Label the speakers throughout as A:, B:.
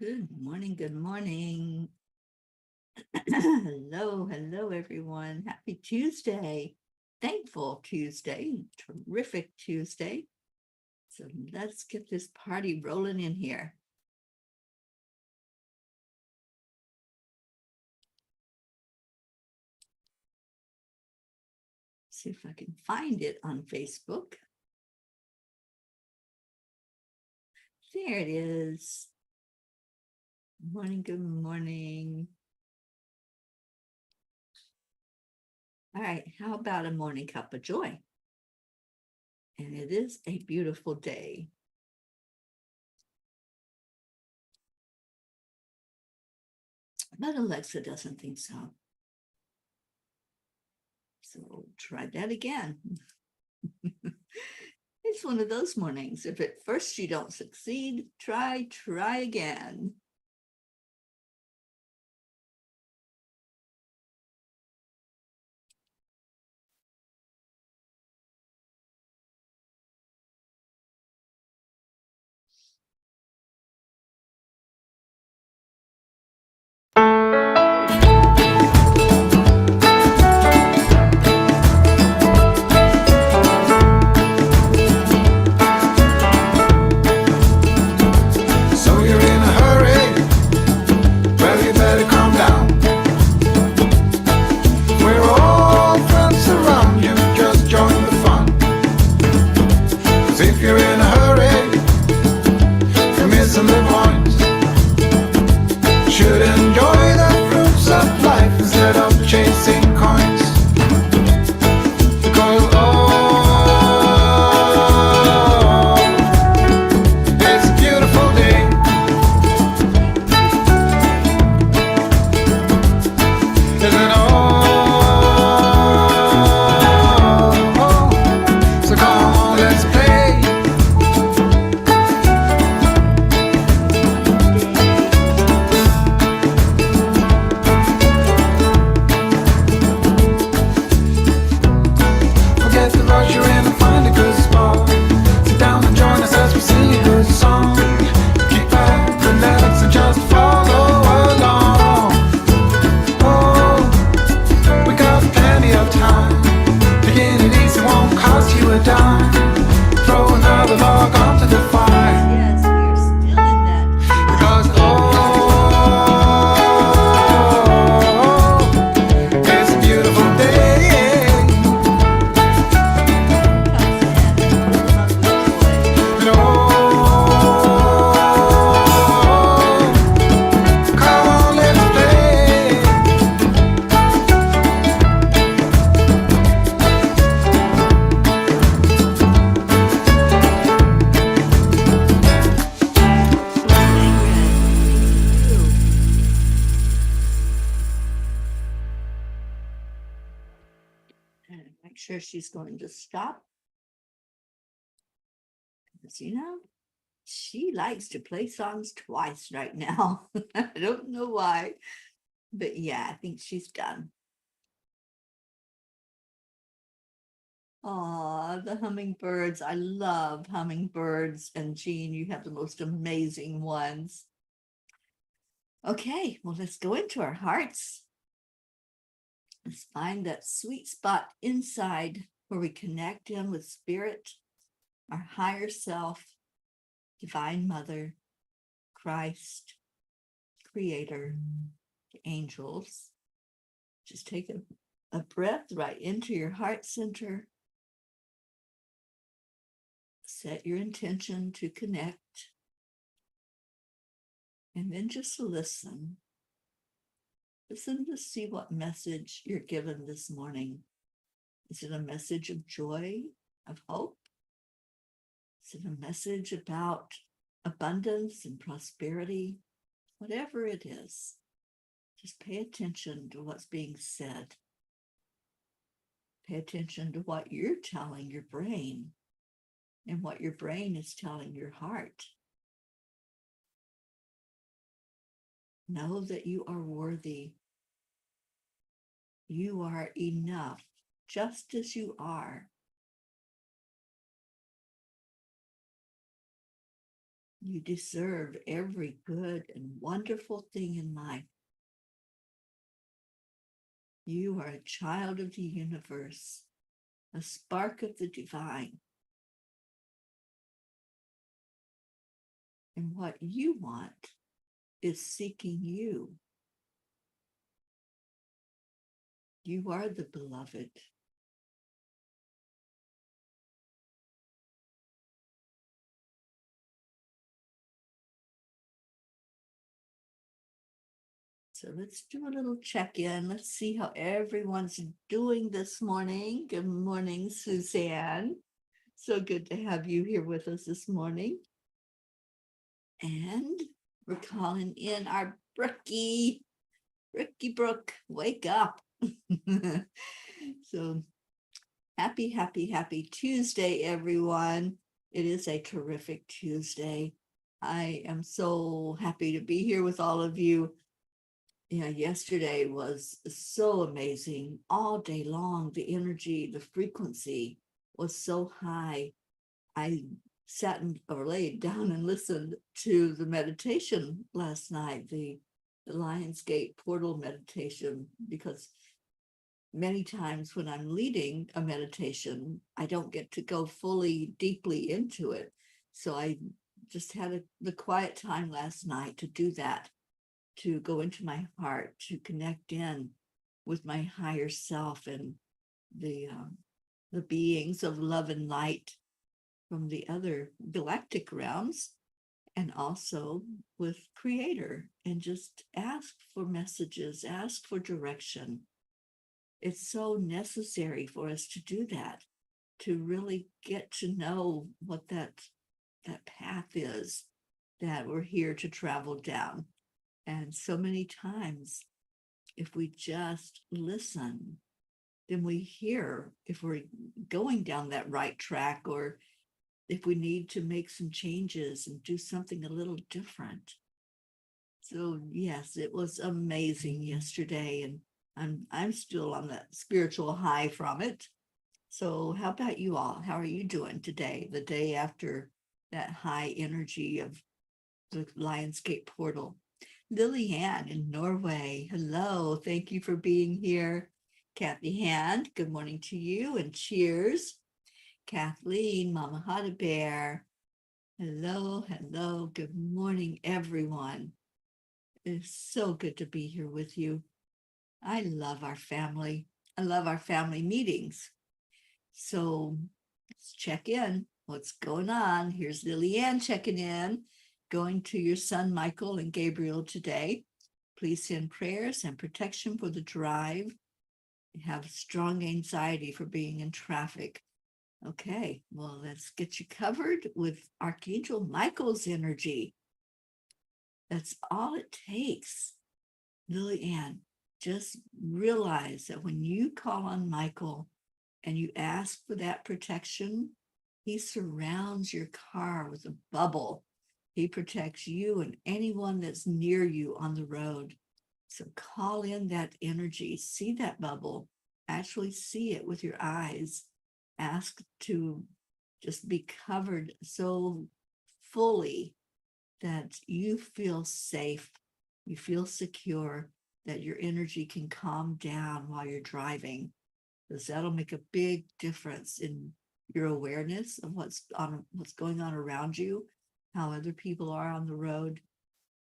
A: Good morning. Good morning. Hello, everyone. Happy Tuesday. Thankful Tuesday. Terrific Tuesday. So let's get this party rolling in here. See if I can find it on Facebook. There it is. Morning. Good morning. All right. How about a morning cup of joy? And it is a beautiful day. But Alexa doesn't think so. So try that again. It's one of those mornings. If at first you don't succeed, try again. Make sure she's going to stop. Because, she likes to play songs twice right now. I don't know why, but yeah, I think she's done. Oh, the hummingbirds. I love hummingbirds. And Jean, you have the most amazing ones. Okay, well, let's go into our hearts. Let's find that sweet spot inside where we connect in with spirit, our higher self, Divine Mother, Christ, Creator, the angels. Just take a breath right into your heart center. Set your intention to connect. And then just listen. Listen to see what message you're given this morning. Is it a message of joy, of hope? Is it a message about abundance and prosperity? Whatever it is, just pay attention to what's being said. Pay attention to what you're telling your brain and what your brain is telling your heart. Know that you are worthy. You are enough, just as you are. You deserve every good and wonderful thing in life. You are a child of the universe, a spark of the divine. And what you want is seeking you. You are the beloved. So let's do a little check-in. Let's see how everyone's doing this morning. Good morning, Suzanne. So good to have you here with us this morning. And we're calling in our Brookie. Brookie Brooke, wake up. So happy Tuesday, everyone. It is a terrific Tuesday. I am so happy to be here with all of you. Yeah, yesterday was so amazing. All day long, the energy, the frequency was so high. I sat or laid down and listened to the meditation last night, the Lionsgate portal meditation, because many times when I'm leading a meditation, I don't get to go fully deeply into it. So I just had the quiet time last night to do that, to go into my heart, to connect in with my higher self and the beings of love and light from the other galactic realms, and also with Creator, and just ask for messages, ask for direction. It's so necessary for us to do that, to really get to know what that path is that we're here to travel down. And so many times, if we just listen, then we hear if we're going down that right track, or if we need to make some changes and do something a little different. So yes, it was amazing yesterday, and I'm still on that spiritual high from it. So how about you all? How are you doing today, the day after that high energy of the Lionsgate portal? Lillian in Norway, hello, thank you for being here. Kathy Hand, good morning to you and cheers. Kathleen, Mama Hada Bear, hello, good morning, everyone. It's so good to be here with you. I love our family. I love our family meetings. So let's check in. What's going on? Here's Lillian checking in. Going to your son, Michael and Gabriel today. Please send prayers and protection for the drive. You have strong anxiety for being in traffic. Okay, well, let's get you covered with Archangel Michael's energy. That's all it takes. Lillian, just realize that when you call on Michael and you ask for that protection, he surrounds your car with a bubble. He protects you and anyone that's near you on the road. So call in that energy, see that bubble, actually see it with your eyes. Ask to just be covered so fully that you feel safe, you feel secure, that your energy can calm down while you're driving, because that'll make a big difference in your awareness of what's going on around you, how other people are on the road.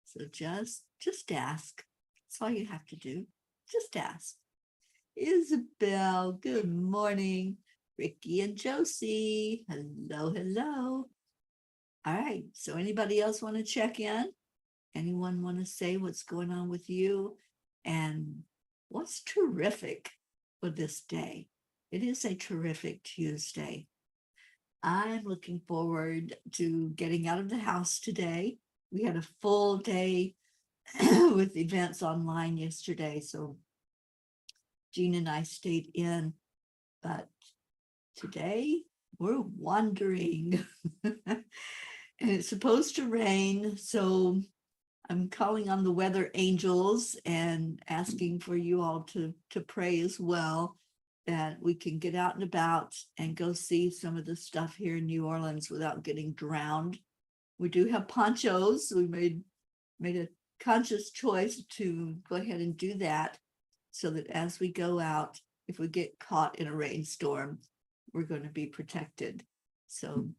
A: So just ask. That's all you have to do. Just ask. Isabel, good morning. Ricky and Josie, hello. All right, so anybody else want to check in? Anyone want to say what's going on with you and what's terrific for this day? It is a terrific Tuesday. I'm looking forward to getting out of the house today. We had a full day with events online yesterday, so Jean and I stayed in, but today we're wandering. And it's supposed to rain, so I'm calling on the weather angels and asking for you all to pray as well, that we can get out and about and go see some of the stuff here in New Orleans without getting drowned We do have ponchos. We made a conscious choice to go ahead and do that so that as we go out, if we get caught in a rainstorm, we're going to be protected. So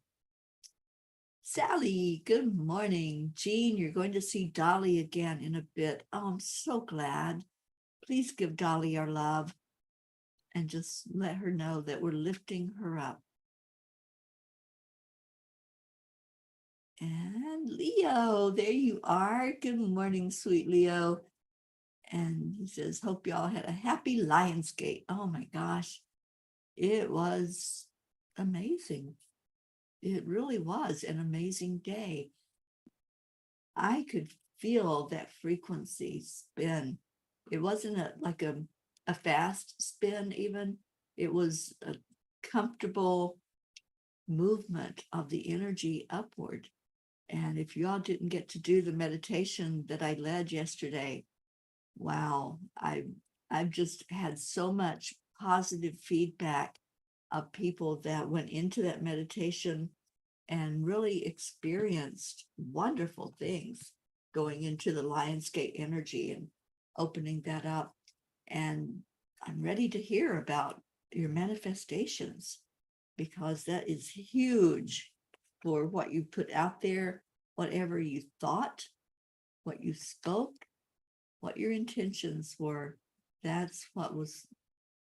A: Sally, good morning. Jean, you're going to see Dolly again in a bit. Oh, I'm so glad. Please give Dolly our love and just let her know that we're lifting her up. And Leo, there you are. Good morning, sweet Leo. And he says, hope y'all had a happy Lionsgate. Oh my gosh, it was amazing. It really was an amazing day. I could feel that frequency spin. It wasn't like a fast spin even. It was a comfortable movement of the energy upward. And if y'all didn't get to do the meditation that I led yesterday, wow, I've just had so much positive feedback of people that went into that meditation and really experienced wonderful things going into the Lionsgate energy and opening that up. And I'm ready to hear about your manifestations because that is huge for what you put out there, whatever you thought, what you spoke, what your intentions were. That's what was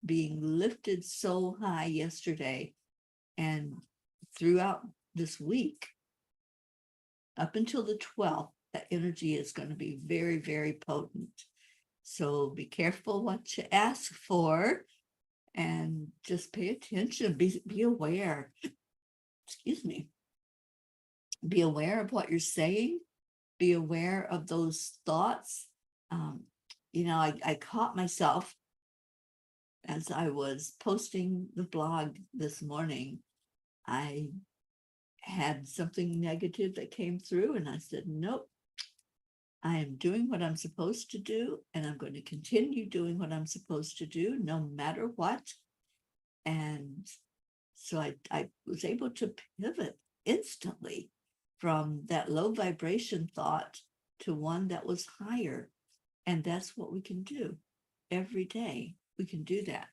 A: being lifted so high yesterday and throughout this week. Up until the 12th, that energy is going to be very, very potent. So be careful what you ask for and just pay attention, be aware. Excuse me. Be aware of what you're saying. Be aware of those thoughts. I caught myself as I was posting the blog this morning. I had something negative that came through and I said, nope, I am doing what I'm supposed to do and I'm going to continue doing what I'm supposed to do no matter what. And so I was able to pivot instantly from that low vibration thought to one that was higher. And that's what we can do every day. We can do that.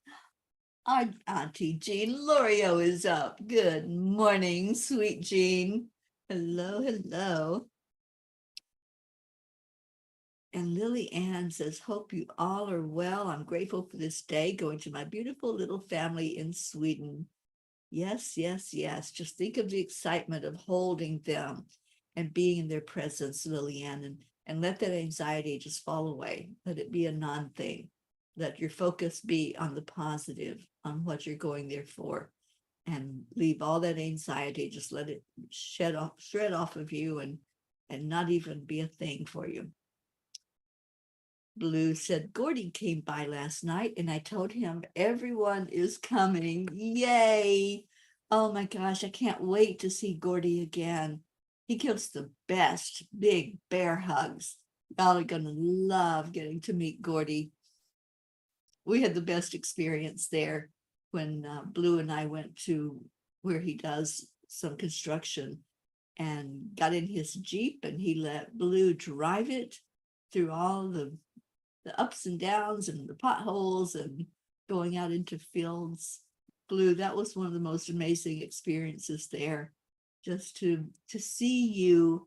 A: Our Auntie Jean Lorio is up. Good morning, sweet Jean. Hello, hello. And Lily Ann says, hope you all are well. I'm grateful for this day, going to my beautiful little family in Sweden. Yes, yes, yes. Just think of the excitement of holding them and being in their presence, Lillian, and let that anxiety just fall away. Let it be a non-thing. Let your focus be on the positive, on what you're going there for, and leave all that anxiety. Just let it shred off of you and not even be a thing for you. Blue said, Gordy came by last night and I told him everyone is coming. Yay. Oh my gosh, I can't wait to see Gordy again. He gives the best big bear hugs. Y'all are going to love getting to meet Gordy. We had the best experience there when Blue and I went to where he does some construction and got in his Jeep and he let Blue drive it through all the ups and downs and the potholes and going out into fields. Blue, that was one of the most amazing experiences there, just to see you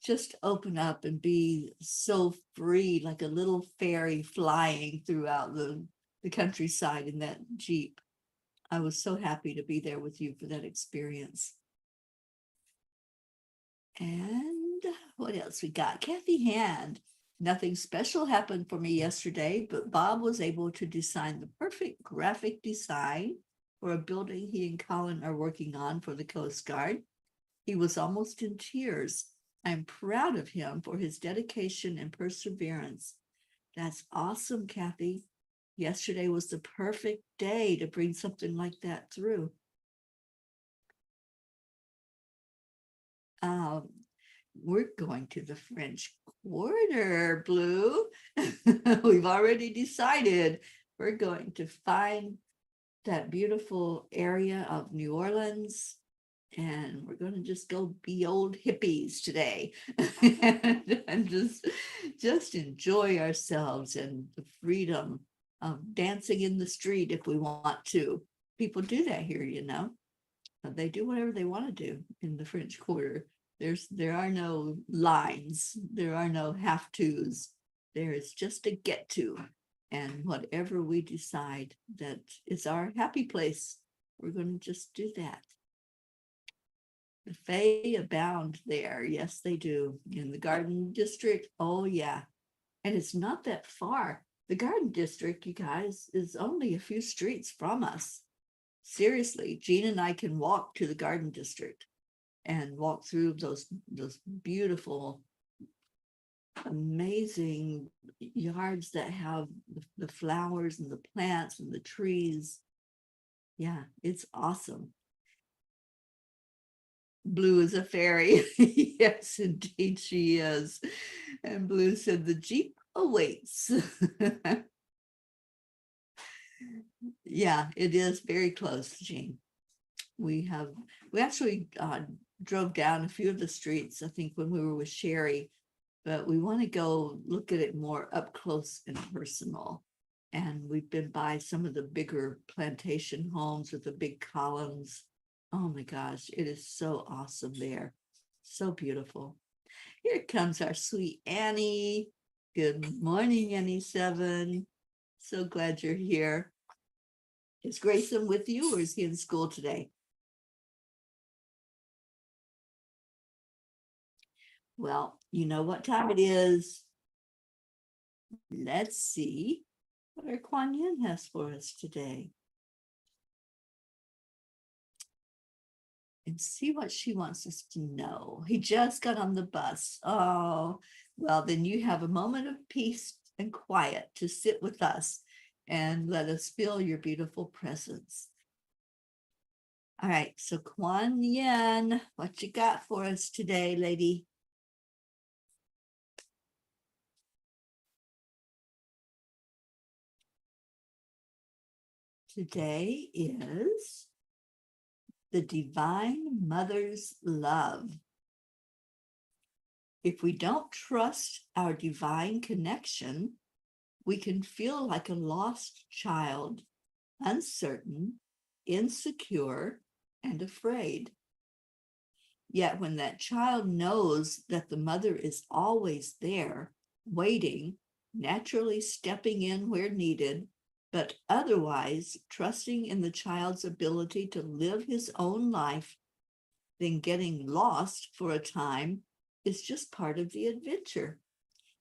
A: just open up and be so free, like a little fairy flying throughout the countryside in that Jeep. I was so happy to be there with you for that experience. And what else we got? Kathy Hand. Nothing special happened for me yesterday, but Bob was able to design the perfect graphic design for a building he and Colin are working on for the Coast Guard. He was almost in tears. I'm proud of him for his dedication and perseverance. That's awesome, Kathy. Yesterday was the perfect day to bring something like that through. We're going to the French Quarter, Blue. We've already decided we're going to find that beautiful area of New Orleans And we're going to just go be old hippies today and just enjoy ourselves and the freedom of dancing in the street if we want to. People do that here, you know. They do whatever they want to do in the French Quarter. There are no lines, there are no have tos. There is just a get to, and whatever we decide that is our happy place, we're going to just do that. The Fae abound there. Yes, they do. In the Garden District, oh yeah. And it's not that far. The Garden District, you guys, is only a few streets from us. Seriously, Jean and I can walk to the Garden District and walk through those beautiful, amazing yards that have the flowers and the plants and the trees. Yeah, it's awesome. Blue is a fairy. Yes, indeed she is. And Blue said the Jeep awaits. Yeah, it is very close, Jean. We actually drove down a few of the streets, I think, when we were with Sherry, but we want to go look at it more up close and personal. And we've been by some of the bigger plantation homes with the big columns. Oh my gosh, it is so awesome there. So beautiful. Here comes our sweet Annie. Good morning, Annie 7. So glad you're here. Is Grayson with you, or is he in school today? Well, you know what time it is. Let's see what our Kuan Yin has for us today. And see what she wants us to know. He just got on the bus. Oh, well, then you have a moment of peace and quiet to sit with us and let us feel your beautiful presence. All right, so Kuan Yin, what you got for us today, lady? Today is the Divine Mother's love. If we don't trust our divine connection, we can feel like a lost child, uncertain, insecure, and afraid. Yet when that child knows that the mother is always there, waiting, naturally stepping in where needed, but otherwise trusting in the child's ability to live his own life, then getting lost for a time is just part of the adventure.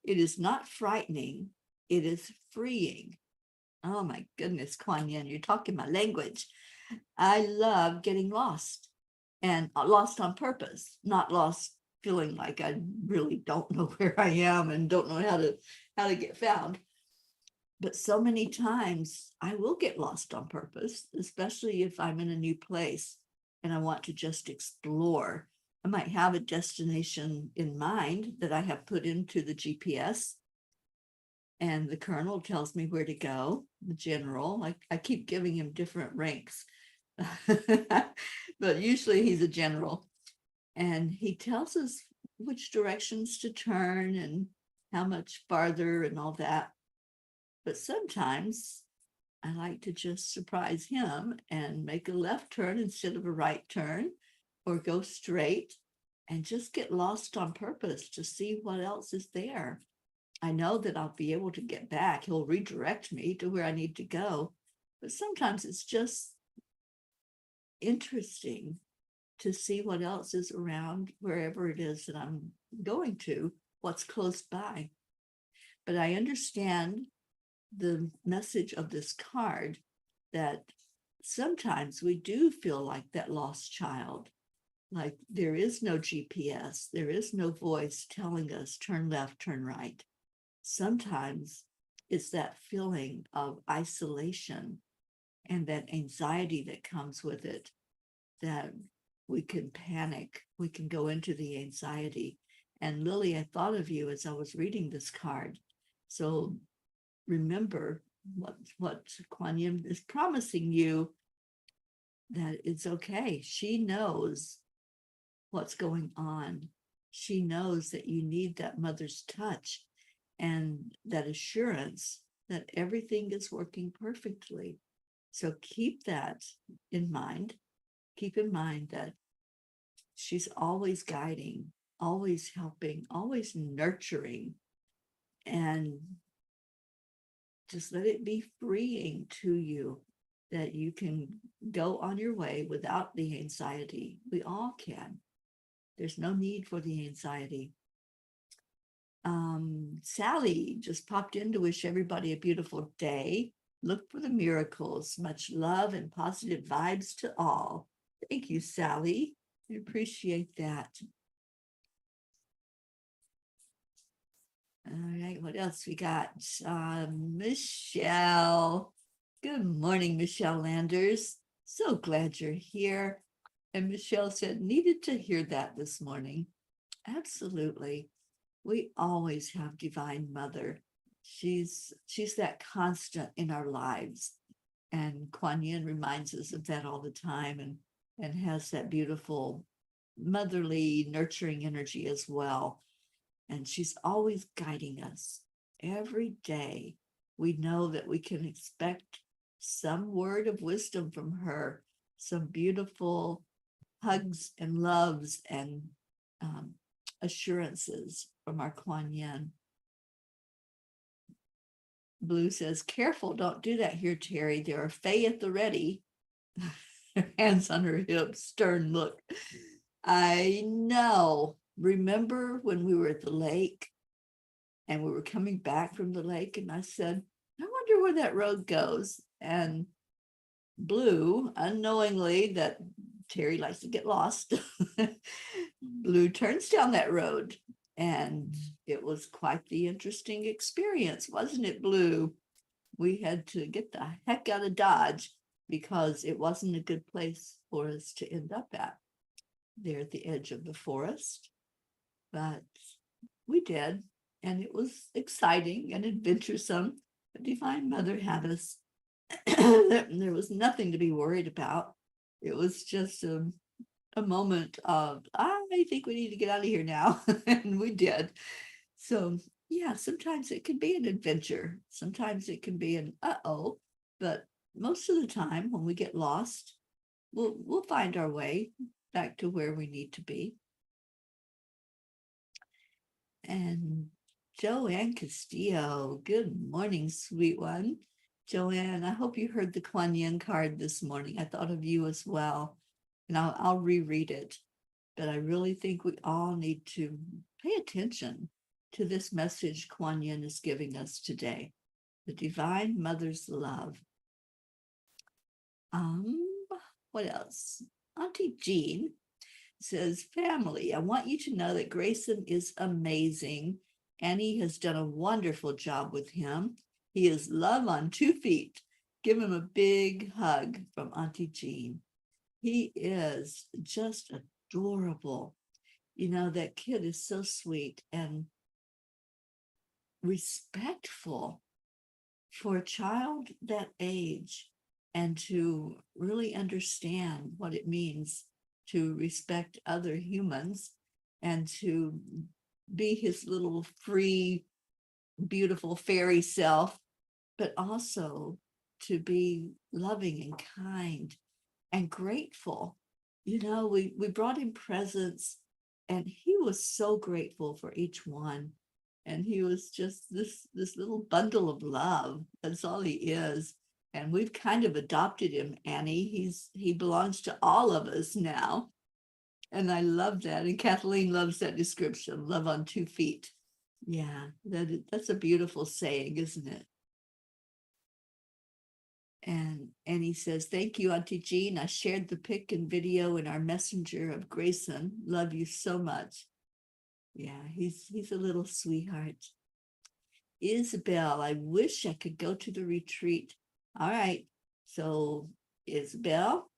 A: It is not frightening, it is freeing. Oh my goodness, Kuan Yin, you're talking my language. I love getting lost, and lost on purpose, not lost feeling like I really don't know where I am and don't know how to get found. But so many times I will get lost on purpose, especially if I'm in a new place and I want to just explore. I might have a destination in mind that I have put into the GPS, and the colonel tells me where to go, the general. I keep giving him different ranks, but usually he's a general. And he tells us which directions to turn and how much farther and all that. But sometimes I like to just surprise him and make a left turn instead of a right turn, or go straight and just get lost on purpose to see what else is there. I know that I'll be able to get back. He'll redirect me to where I need to go. But sometimes it's just interesting to see what else is around wherever it is that I'm going to, what's close by. But I understand the message of this card, that sometimes we do feel like that lost child, like there is no GPS, there is no voice telling us turn left, turn right. Sometimes it's that feeling of isolation and that anxiety that comes with it, that we can panic, we can go into the anxiety. And Lily, I thought of you as I was reading this card. So remember what Kuan Yin is promising you that it's okay. She knows what's going on. She knows that you need that mother's touch and that assurance that everything is working perfectly. So keep that in mind. Keep in mind that she's always guiding, always helping, always nurturing, and just let it be freeing to you that you can go on your way without the anxiety. We all can. There's no need for the anxiety. Sally just popped in to wish everybody a beautiful day. Look for the miracles. Much love and positive vibes to all. Thank you, Sally. I appreciate that. All right, what else we got? Michelle. Good morning, Michelle Landers. So glad you're here. And Michelle said, needed to hear that this morning. Absolutely. We always have Divine Mother. She's that constant in our lives. And Kuan Yin reminds us of that all the time and has that beautiful motherly nurturing energy as well. And she's always guiding us every day. We know that we can expect some word of wisdom from her, some beautiful hugs and loves and assurances from our Kuan Yin. Blue says, careful, don't do that here, Teri. There are fae at the ready. Hands on her hips, stern look. I know. Remember when we were at the lake and we were coming back from the lake and I said, I wonder where that road goes. And Blue, unknowingly that Teri likes to get lost, Blue turns down that road. And it was quite the interesting experience, wasn't it, Blue? We had to get the heck out of Dodge because it wasn't a good place for us to end up at there at the edge of the forest. But we did, and it was exciting and adventuresome. The Divine Mother had us. There was nothing to be worried about. It was just a moment of, I think we need to get out of here now. And we did. So yeah, sometimes it can be an adventure. Sometimes it can be an uh-oh, but most of the time when we get lost, we'll find our way back to where we need to be. And Joanne Castillo, good morning, sweet one. Joanne, I hope you heard the Kuan Yin card this morning. I thought of you as well, and I'll reread it. But I really think we all need to pay attention to this message Kuan Yin is giving us today, the Divine Mother's love. What else? Auntie Jean says, family, I want you to know that Grayson is amazing. Annie has done a wonderful job with him. He is love on 2 feet. Give him a big hug from Auntie Jean. He is just adorable. You know, that kid is so sweet and respectful for a child that age and to really understand what it means to respect other humans and to be his little free, beautiful fairy self, but also to be loving and kind and grateful. You know, we brought him presents and he was so grateful for each one. And he was just this little bundle of love. That's all he is. And we've kind of adopted him, Annie. He belongs to all of us now. And I love that. And Kathleen loves that description, love on 2 feet. Yeah, that's a beautiful saying, isn't it? And he says, thank you, Auntie Jean. I shared the pic and video in our messenger of Grayson. Love you so much. Yeah, he's a little sweetheart. Isabel, I wish I could go to the retreat. All right. So, Isabel,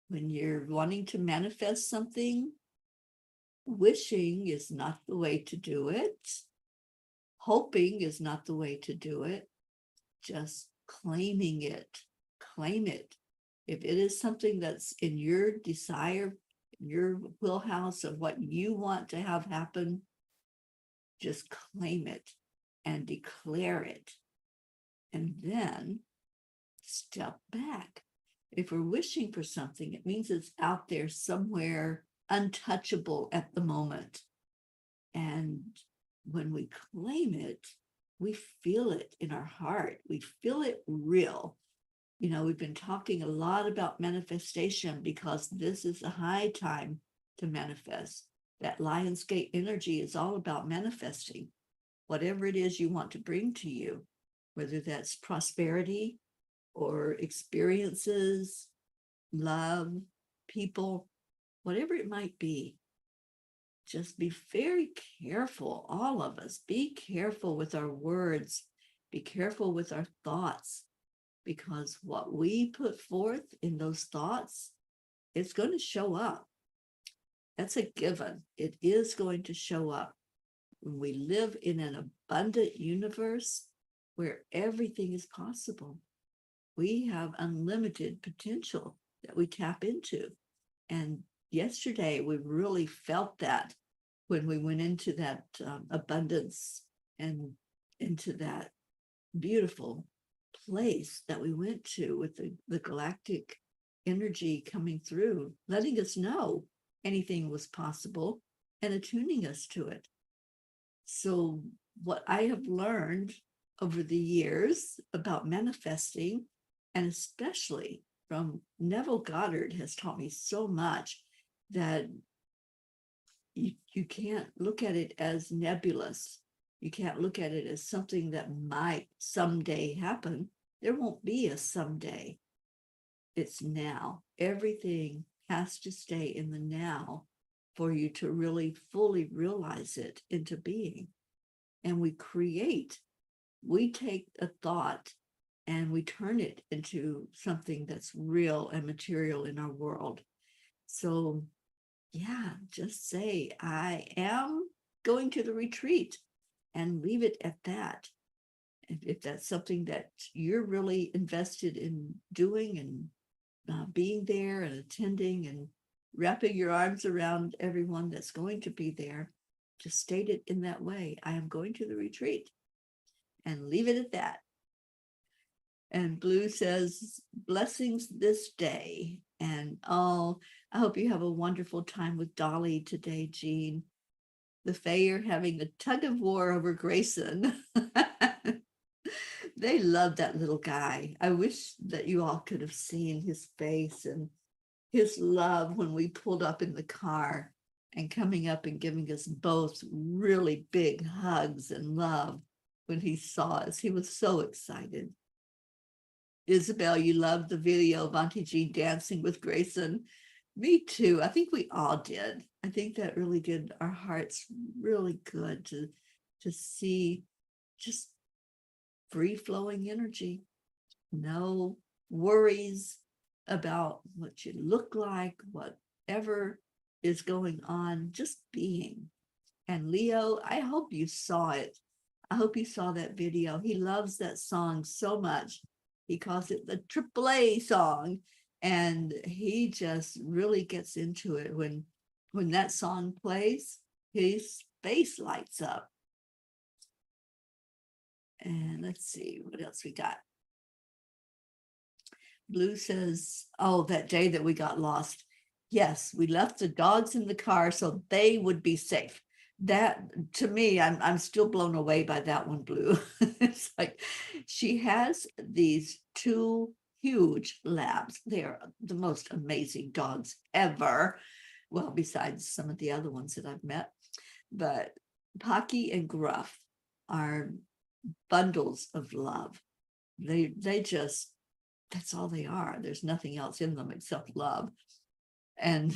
A: when you're wanting to manifest something, wishing is not the way to do it. Hoping is not the way to do it. Just claiming it. Claim it If it is something that's in your desire, your wheelhouse of what you want to have happen, just claim it and declare it. And then step back. If we're wishing for something, it means it's out there somewhere untouchable at the moment. And when we claim it, we feel it in our heart. We feel it real. You know, we've been talking a lot about manifestation because this is a high time to manifest. That Lionsgate energy is all about manifesting whatever it is you want to bring to you, whether that's prosperity or experiences, love, people, whatever it might be. Just be very careful, all of us. Be careful with our words. Be careful with our thoughts, because what we put forth in those thoughts, it's going to show up. That's a given. It is going to show up. When we live in an abundant universe where everything is possible, we have unlimited potential that we tap into. And yesterday, we really felt that when we went into that abundance and into that beautiful place that we went to with the galactic energy coming through, letting us know anything was possible and attuning us to it. So what I have learned over the years about manifesting, and especially from Neville Goddard, has taught me so much that you can't look at it as nebulous. You can't look at it as something that might someday happen. There won't be a someday. It's now. Everything has to stay in the now for you to really fully realize it into being. And we take a thought and we turn it into something that's real and material in our world. So yeah, just say, I am going to the retreat, and leave it at that. If that's something that you're really invested in doing and being there and attending and wrapping your arms around everyone that's going to be there, just state it in that way. I am going to the retreat, and leave it at that. And Blue says, blessings this day. And I hope you have a wonderful time with Dolly today, Jean. The Fae are having a tug of war over Grayson. They love that little guy. I wish that you all could have seen his face and his love when we pulled up in the car and coming up and giving us both really big hugs and love when he saw us. He was so excited. Isabel, you loved the video of Auntie Jean dancing with Grayson. Me too. I think we all did. I think that really did our hearts really good to see just free-flowing energy. No worries about what you look like, whatever is going on, just being. And Leo, I hope you saw it. I hope you saw that video. He loves that song so much. He calls it the AAA song. And he just really gets into it. When that song plays, his face lights up. And let's see what else we got. Blue says, oh, that day that we got lost. Yes, we left the dogs in the car so they would be safe. That, to me, I'm still blown away by that one, Blue. It's like she has these two huge labs. They're the most amazing dogs ever. Well, besides some of the other ones that I've met. But Pocky and Gruff are bundles of love. They just, that's all they are. There's nothing else in them except love. And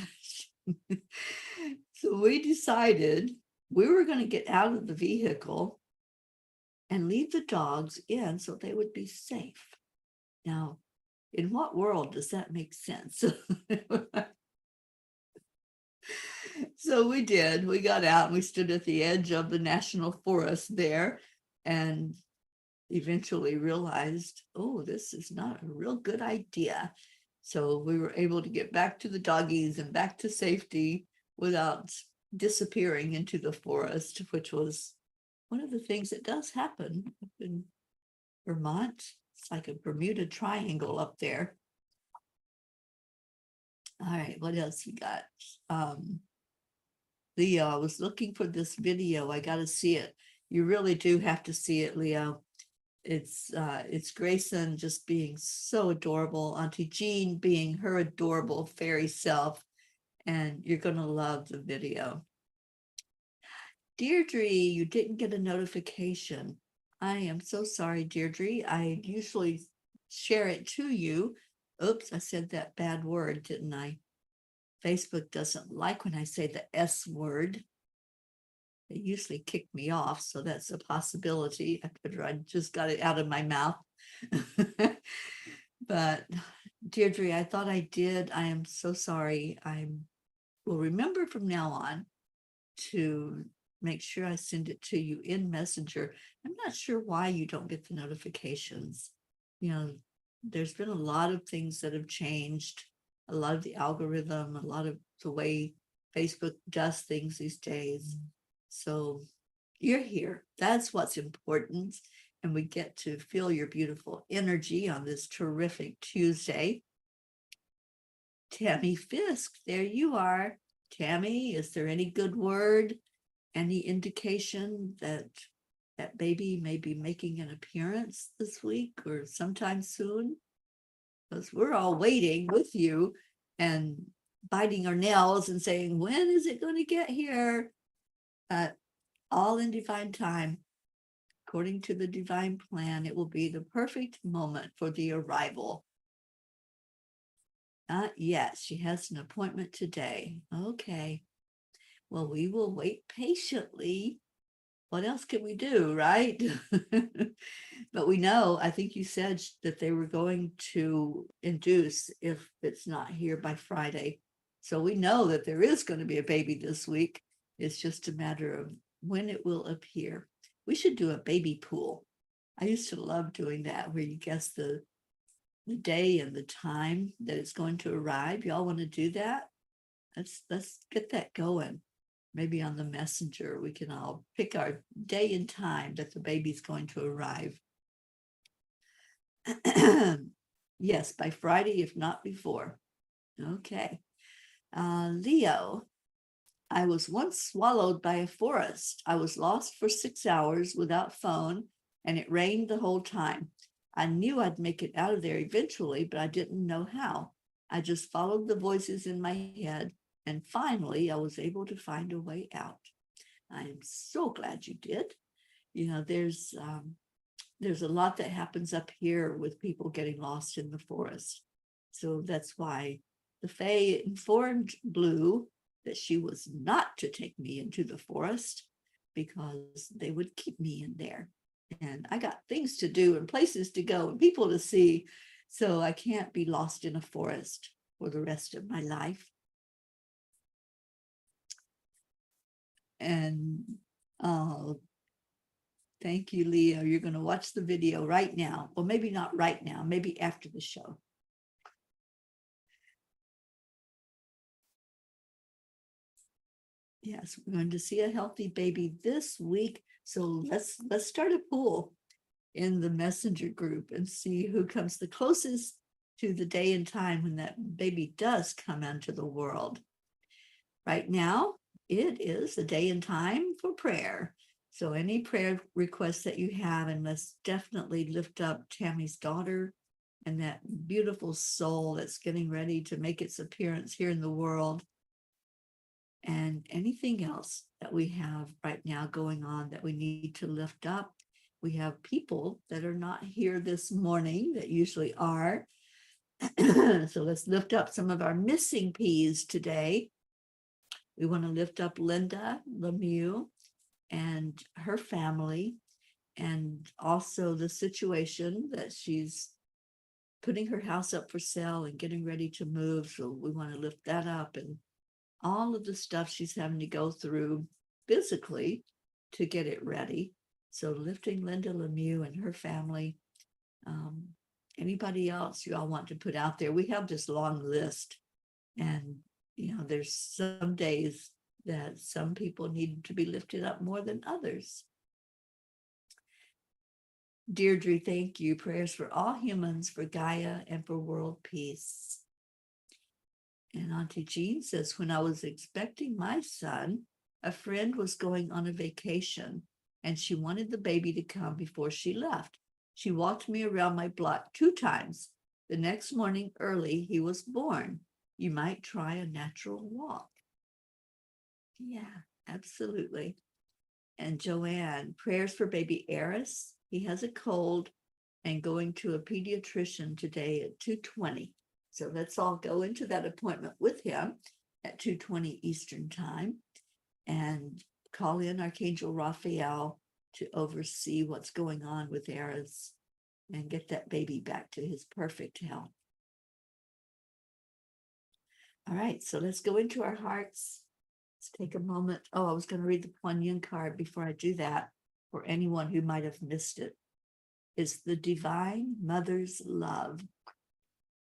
A: so we decided we were going to get out of the vehicle and leave the dogs in so they would be safe. Now, in what world does that make sense? So we did. We got out and we stood at the edge of the national forest there and eventually realized, oh, this is not a real good idea. So we were able to get back to the doggies and back to safety without disappearing into the forest, which was one of the things that does happen up in Vermont. It's like a Bermuda Triangle up there. All right, what else we got? Leo, I was looking for this video. I got to see it. You really do have to see it, Leo. It's Grayson just being so adorable, Auntie Jean being her adorable fairy self, and you're going to love the video. Deirdre, you didn't get a notification. I am so sorry, Deirdre. I usually share it to you. Oops, I said that bad word, didn't I? Facebook doesn't like when I say the S word. They usually kick me off, so that's a possibility. I just got it out of my mouth. But Deirdre, I thought I did. I am so sorry. I will remember from now on to make sure I send it to you in Messenger. I'm not sure why you don't get the notifications. You know, there's been a lot of things that have changed, a lot of the algorithm, a lot of the way Facebook does things these days. So you're here. That's what's important. And we get to feel your beautiful energy on this terrific Tuesday. Tammy Fisk, there you are. Tammy, is there any good word, any indication that that baby may be making an appearance this week or sometime soon? Because we're all waiting with you and biting our nails and saying, when is it going to get here? All in divine time. According to the divine plan, it will be the perfect moment for the arrival. Not yet. She has an appointment today. Okay. Well, we will wait patiently. What else can we do, right? But we know, I think you said that they were going to induce if it's not here by Friday. So we know that there is going to be a baby this week. It's just a matter of when it will appear. We should do a baby pool. I used to love doing that, where you guess the day and the time that it's going to arrive. Y'all want to do that? Let's get that going. Maybe on the messenger, we can all pick our day and time that the baby's going to arrive. Yes, by Friday, if not before. Okay. Leo, I was once swallowed by a forest. I was lost for 6 hours without phone, and it rained the whole time. I knew I'd make it out of there eventually, but I didn't know how. I just followed the voices in my head, and finally I was able to find a way out. I am so glad you did. You know, there's a lot that happens up here with people getting lost in the forest. So that's why the Fae informed Blue that she was not to take me into the forest because they would keep me in there. And I got things to do and places to go and people to see. So I can't be lost in a forest for the rest of my life. And thank you, Leo. You're going to watch the video right now. Well, maybe not right now, maybe after the show. Yes, we're going to see a healthy baby this week. So let's start a poll in the messenger group and see who comes the closest to the day and time when that baby does come into the world. Right now, it is the day and time for prayer. So any prayer requests that you have, and let's definitely lift up Tammy's daughter and that beautiful soul that's getting ready to make its appearance here in the world. And anything else that we have right now going on that we need to lift up. We have people that are not here this morning that usually are. So let's lift up some of our missing P's today. We want to lift up Linda Lemieux and her family, and also the situation that she's putting her house up for sale and getting ready to move. So we want to lift that up, and all of the stuff she's having to go through physically to get it ready. So lifting Linda Lemieux and her family. Anybody else you all want to put out there? We have this long list, and there's some days that some people need to be lifted up more than others. Deirdre, thank you. Prayers for all humans, for Gaia, and for world peace. And Auntie Jean says, when I was expecting my son, a friend was going on a vacation, and she wanted the baby to come before she left. She walked me around my block 2 times. The next morning early, he was born. You might try a natural walk. Yeah, absolutely. And Joanne, prayers for baby Eris. He has a cold and going to a pediatrician today at 2:20. So let's all go into that appointment with him at 2:20 Eastern time and call in Archangel Raphael to oversee what's going on with Eris and get that baby back to his perfect health. All right, so let's go into our hearts. Let's take a moment. Oh, I was going to read the Kuan Yin card before I do that for anyone who might have missed it. It's the Divine Mother's Love.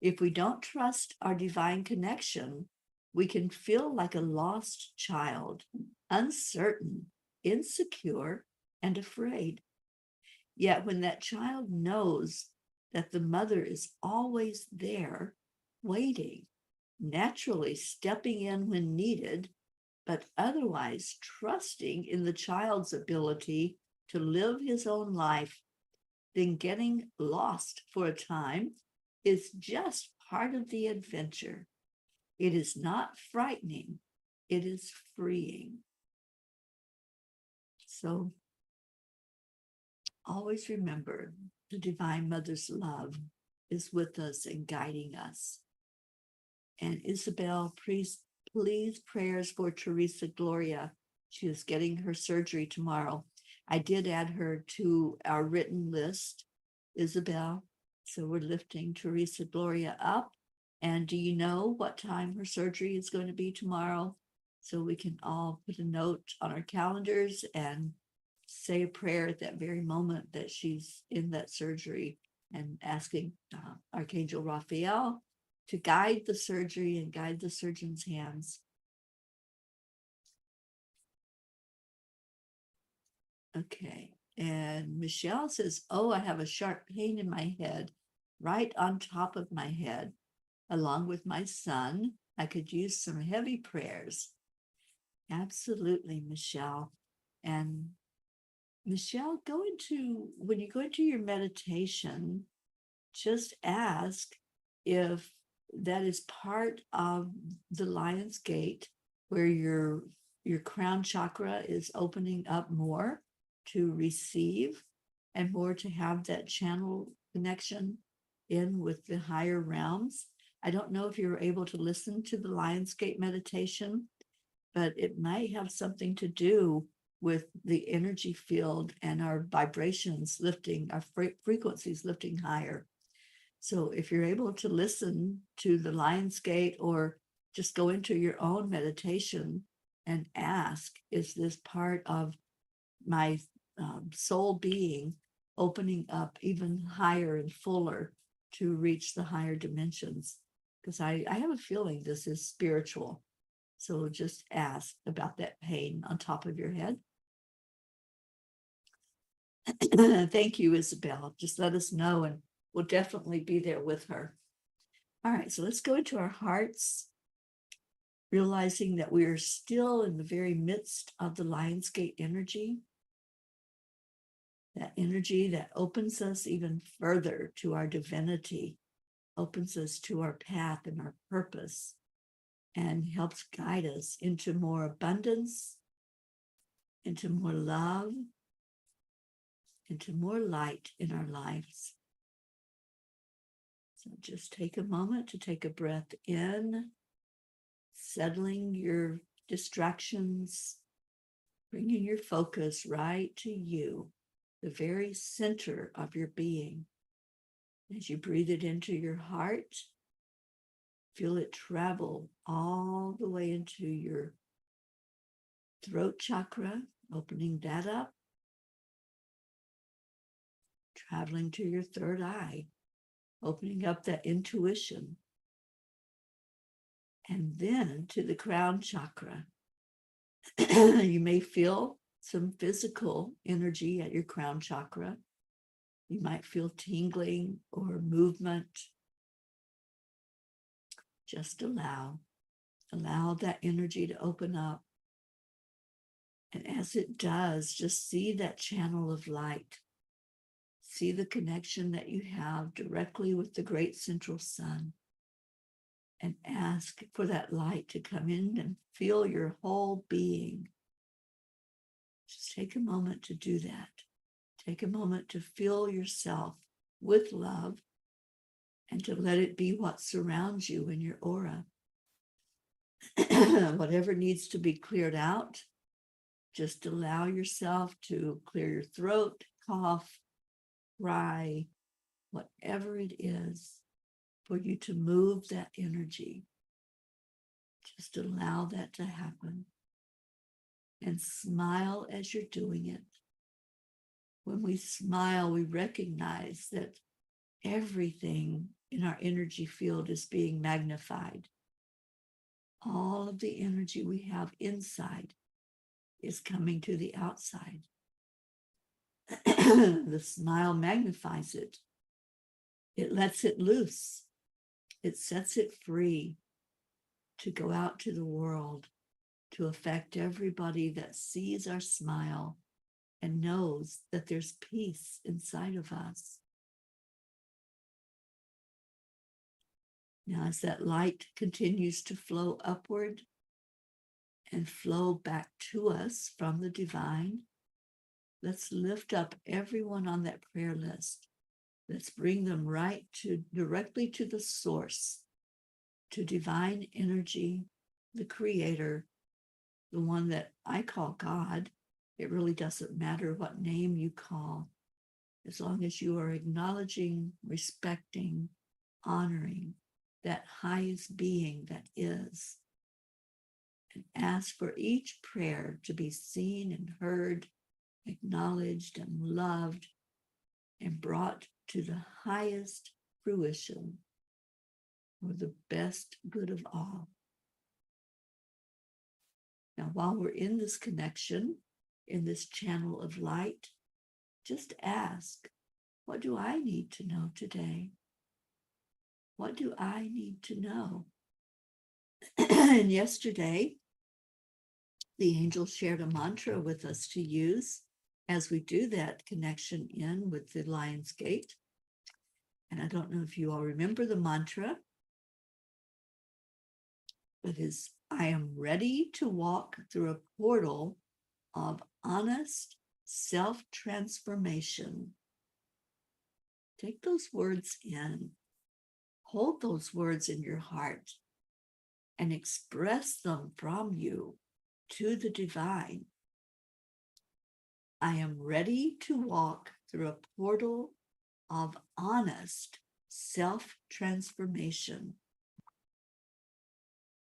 A: If we don't trust our divine connection, we can feel like a lost child, uncertain, insecure, and afraid. Yet when that child knows that the mother is always there, waiting, naturally stepping in when needed, but otherwise trusting in the child's ability to live his own life, then getting lost for a time is just part of the adventure. It is not frightening, it is freeing. So always remember the Divine Mother's love is with us and guiding us. And Isabel, please prayers for Teresa Gloria. She is getting her surgery tomorrow. I did add her to our written list, Isabel. So we're lifting Teresa Gloria up. And do you know what time her surgery is going to be tomorrow? So we can all put a note on our calendars and say a prayer at that very moment that she's in that surgery, and asking Archangel Raphael to guide the surgery and guide the surgeon's hands. Okay. And Michelle says, oh, I have a sharp pain in my head, right on top of my head. Along with my son, I could use some heavy prayers. Absolutely, Michelle. And Michelle, when you go into your meditation, just ask if that is part of the Lion's Gate, where your crown chakra is opening up more to receive and more to have that channel connection in with the higher realms. I don't know if you're able to listen to the Lion's Gate meditation, but it might have something to do with the energy field and our vibrations lifting, our frequencies lifting higher. So if you're able to listen to the Lion's Gate, or just go into your own meditation and ask, is this part of my soul being opening up even higher and fuller to reach the higher dimensions? Because I have a feeling this is spiritual. So just ask about that pain on top of your head. Thank you, Isabel. Just let us know, and we'll definitely be there with her. All right, so let's go into our hearts, realizing that we are still in the very midst of the Lion's Gate energy. That energy that opens us even further to our divinity, opens us to our path and our purpose, and helps guide us into more abundance, into more love, into more light in our lives. So just take a moment to take a breath in, settling your distractions, bringing your focus right to you, the very center of your being. As you breathe it into your heart, feel it travel all the way into your throat chakra, opening that up, traveling to your third eye, opening up that intuition. And then to the crown chakra. You may feel some physical energy at your crown chakra. You might feel tingling or movement. Just allow that energy to open up. And as it does, just see that channel of light. See the connection that you have directly with the great central sun. And ask for that light to come in and fill your whole being. Just take a moment to do that. Take a moment to fill yourself with love and to let it be what surrounds you in your aura. Whatever needs to be cleared out, just allow yourself to clear your throat, cough, cry, whatever it is, for you to move that energy. Just allow that to happen. And smile as you're doing it. When we smile, we recognize that everything in our energy field is being magnified. All of the energy we have inside is coming to the outside. The smile magnifies it. It lets it loose. It sets it free to go out to the world, to affect everybody that sees our smile and knows that there's peace inside of us. Now, as that light continues to flow upward and flow back to us from the divine, let's lift up everyone on that prayer list. Let's bring them directly to the source, to divine energy, the creator, the one that I call God. It really doesn't matter what name you call, as long as you are acknowledging, respecting, honoring that highest being that is. And ask for each prayer to be seen and heard, acknowledged and loved, and brought to the highest fruition for the best good of all. Now, while we're in this connection, in this channel of light, just ask, what do I need to know today? What do I need to know? And yesterday, the angel shared a mantra with us to use as we do that connection in with the Lion's Gate. And I don't know if you all remember the mantra. It is, I am ready to walk through a portal of honest self-transformation. Take those words in. Hold those words in your heart and express them from you to the divine. I am ready to walk through a portal of honest self-transformation,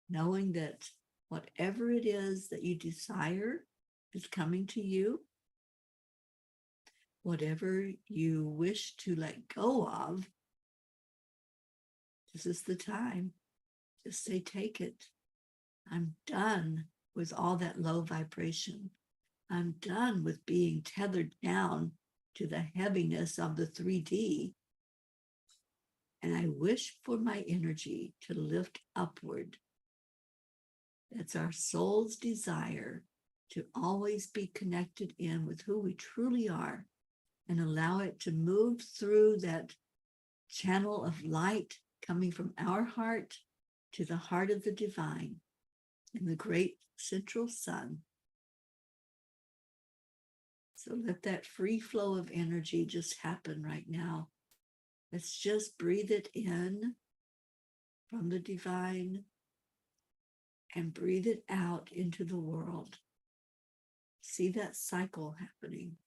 A: knowing that whatever it is that you desire is coming to you. Whatever you wish to let go of, this is the time. Just say, take it. I'm done with all that low vibration. I'm done with being tethered down to the heaviness of the 3D. And I wish for my energy to lift upward. That's our soul's desire, to always be connected in with who we truly are and allow it to move through that channel of light coming from our heart to the heart of the divine in the great central sun. So let that free flow of energy just happen right now. Let's just breathe it in from the divine and breathe it out into the world. See that cycle happening.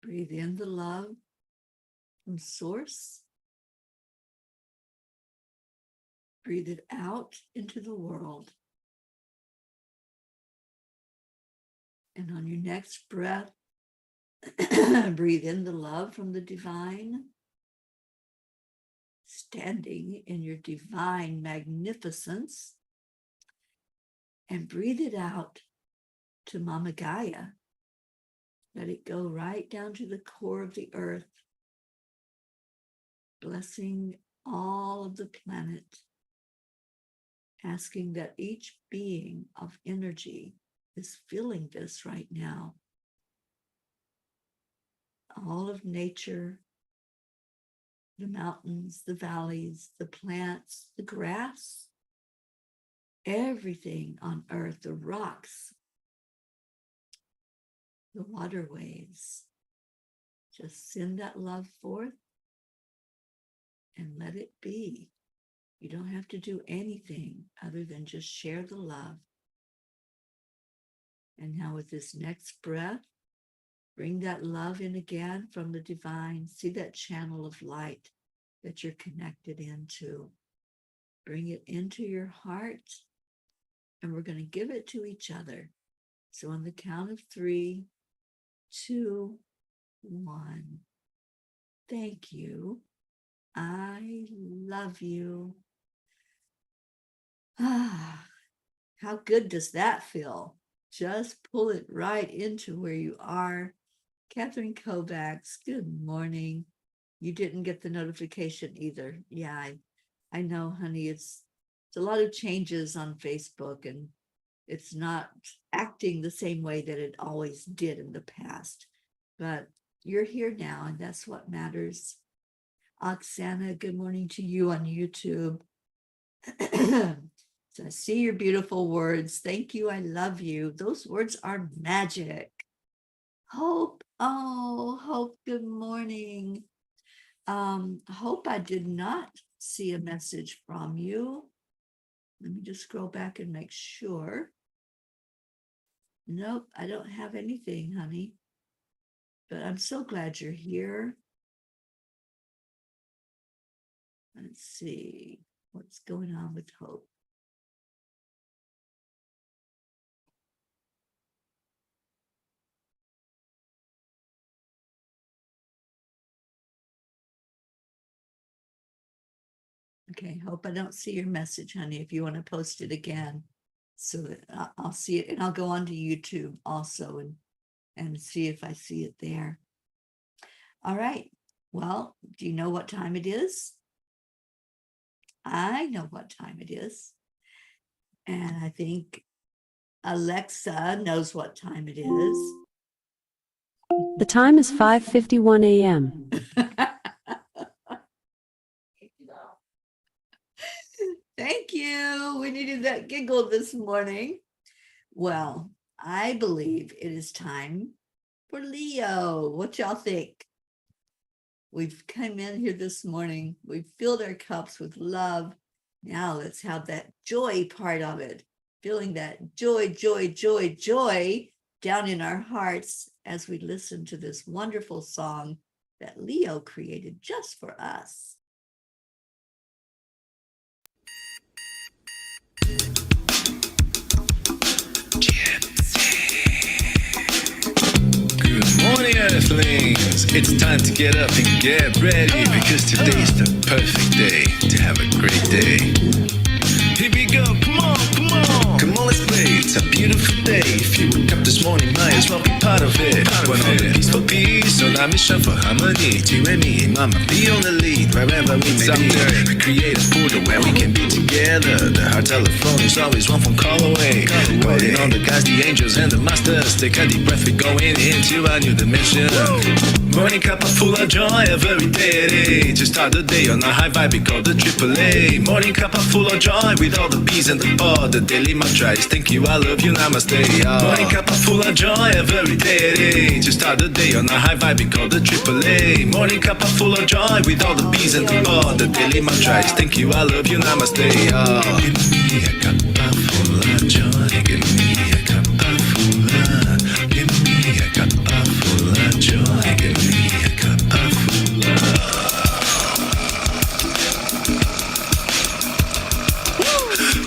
A: Breathe in the love from source. Breathe it out into the world. And on your next breath, breathe in the love from the divine. standing in your divine magnificence, and breathe it out to Mama Gaia. Let it go right down to the core of the earth, blessing all of the planet, asking that each being of energy is feeling this right now. All of nature, the mountains, the valleys, the plants, the grass, everything on earth, the rocks, the waterways. Just send that love forth and let it be. You don't have to do anything other than just share the love. And now with this next breath, bring that love in again from the divine. See that channel of light that you're connected into. Bring it into your heart, and we're going to give it to each other. So on the count of 3, 2, 1. Thank you. I love you. Ah, how good does that feel? Just pull it right into where you are. Catherine Kovacs, good morning. You didn't get the notification either. Yeah, I know, honey. It's a lot of changes on Facebook, and it's not acting the same way that it always did in the past. But you're here now, and that's what matters. Oksana, good morning to you on YouTube. So I see your beautiful words. Thank you. I love you. Those words are magic. Hope. Oh, Hope, good morning. Hope, I did not see a message from you. Let me just scroll back and make sure. Nope, I don't have anything, honey. But I'm so glad you're here. Let's see what's going on with Hope. Okay, Hope, I don't see your message, honey. If you want to post it again so that I'll see it, and I'll go on to YouTube also and see if I see it there. All right. Well, do you know what time it is? I know what time it is. And I think Alexa knows what time it is.
B: The time is 5:51 a.m.
A: Thank you. We needed that giggle this morning. Well, I believe it is time for Leo. What y'all think? We've come in here this morning. We've filled our cups with love. Now let's have that joy part of it. Feeling that joy, joy, joy, joy down in our hearts as we listen to this wonderful song that Leo created just for us.
C: Good morning, Earthlings. It's time to get up and get ready, because today's the perfect day to have a great day. Here we go, come on, come on. Come on, let's play. It's a beautiful day. If you woke up this morning, might as well be part of it. We're on a peaceful peace, on our mission for harmony. You and me, mama, be on the lead wherever we may be. We create a portal where we can be together. The heart telephone is always one phone call away. Calling on the guys, the angels, and the masters. Take a deep breath, we're going into a new dimension. Morning Cuppa Fulla Joy, every day. To start the day on a high vibe, we call the AAA. Morning Cuppa Fulla Joy, with all the bees and the pod. The daily mantra is thank you, I love you, namaste. Morning Cuppa Fulla Joy, every day. To start the day on a high vibe, we call the AAA. Morning Cuppa Fulla Joy, with all the bees and the pod. The daily mantra is thank you, I love you, namaste. Give me a cuppa full of joy. Give me a cuppa full. Give me a cuppa full of joy. Give me a cuppa full.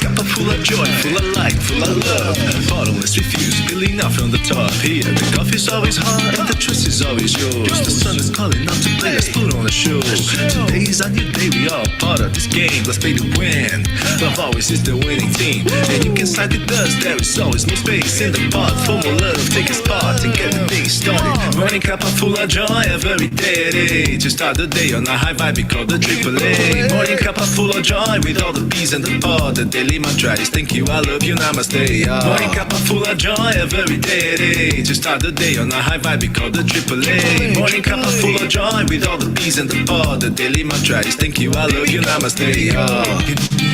C: Cuppa full of joy, full of light, full of love. Bottomless refuse, spilling out from the top here. The coffee's always hot and the twist is always yours. The sun is calling out to play, let's put on a show. Today's a new day, we all part of this game. Let's play to win. Love always is the winning team. And you can side with us, there is always no space in the pot. For more love, take a spot to get the day started. Morning Cuppa Fulla Joy, every day. To start the day on a high vibe, we call the AAA. Morning Cuppa Fulla Joy, with all the peas and the pod. The daily mantra is thank you, I love you, namaste. Morning Cuppa Fulla Joy, every day. To start the day on a high vibe, we call the AAA. Morning Cuppa Fulla Joy, with all the peas and the pod. The daily mantra is thank you, I love you, namaste. Give me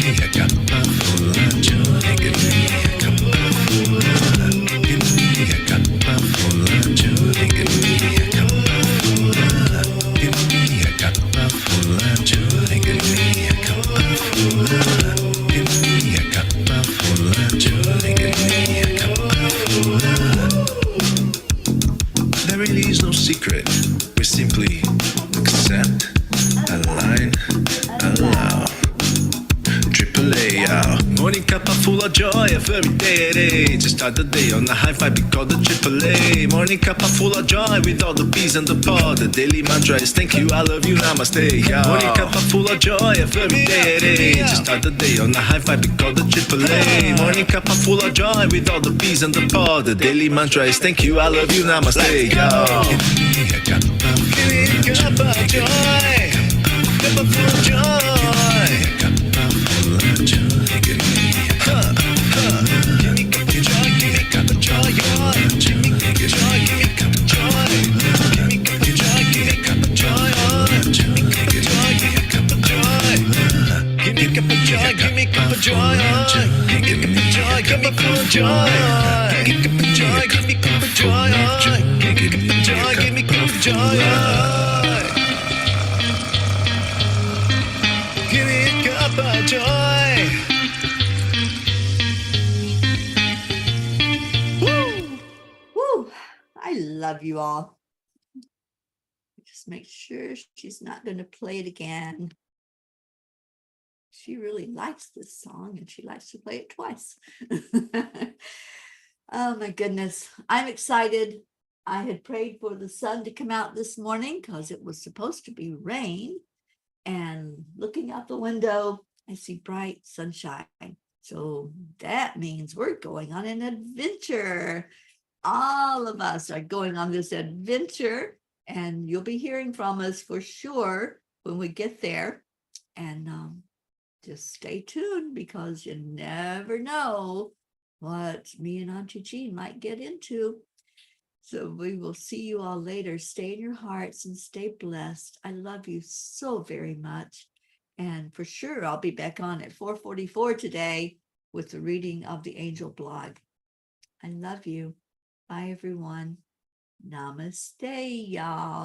C: a cuppa full of joy. Give me a cuppa full of. Give me a cuppa full of joy. Give me a cuppa full of. Give me a cuppa full of joy. Give me a cuppa full of. Give me a cuppa full of joy. Give me a cuppa full of. There really is no secret. We simply accept, align, allow. AAA, morning Cuppa Fulla Joy, every day. Just start the day on a high vibe, we call the AAA. Morning Cuppa Fulla Joy, with all the peas and the pod. The daily mantra is thank you, I love you, namaste. Morning Cuppa Fulla Joy, every day. Just start the day on a high vibe, we call the AAA. Morning Cuppa Fulla Joy, with all the peas and the pod. The daily mantra is thank you, I love you, namaste. Give me a cuppa full of joy. Cuppa full of joy. Give me a cup, give me cup of joy, give me cup of joy, give me cup of joy, give me cup of joy, give me cup of joy, give me cup of joy, give me cup of joy, give me cup of joy, give me cup of joy, give me cup of joy, give me cup of joy, give me cup of joy, give me cup of joy, give me cup of joy, give me cup of joy, give me cup of joy, give me a cup of joy.
A: I love you all. Just make sure she's not going to play it again. She really likes this song and she likes to play it twice. Oh my goodness. I'm excited. I had prayed for the sun to come out this morning because it was supposed to be rain. And looking out the window, I see bright sunshine. So that means we're going on an adventure. All of us are going on this adventure, and you'll be hearing from us for sure when we get there. And just stay tuned because you never know what me and Auntie Jean might get into. So we will see you all later. Stay in your hearts and stay blessed. I love you so very much. And for sure, I'll be back on at 4:44 today with the reading of the Angel blog. I love you. Bye, everyone. Namaste, y'all.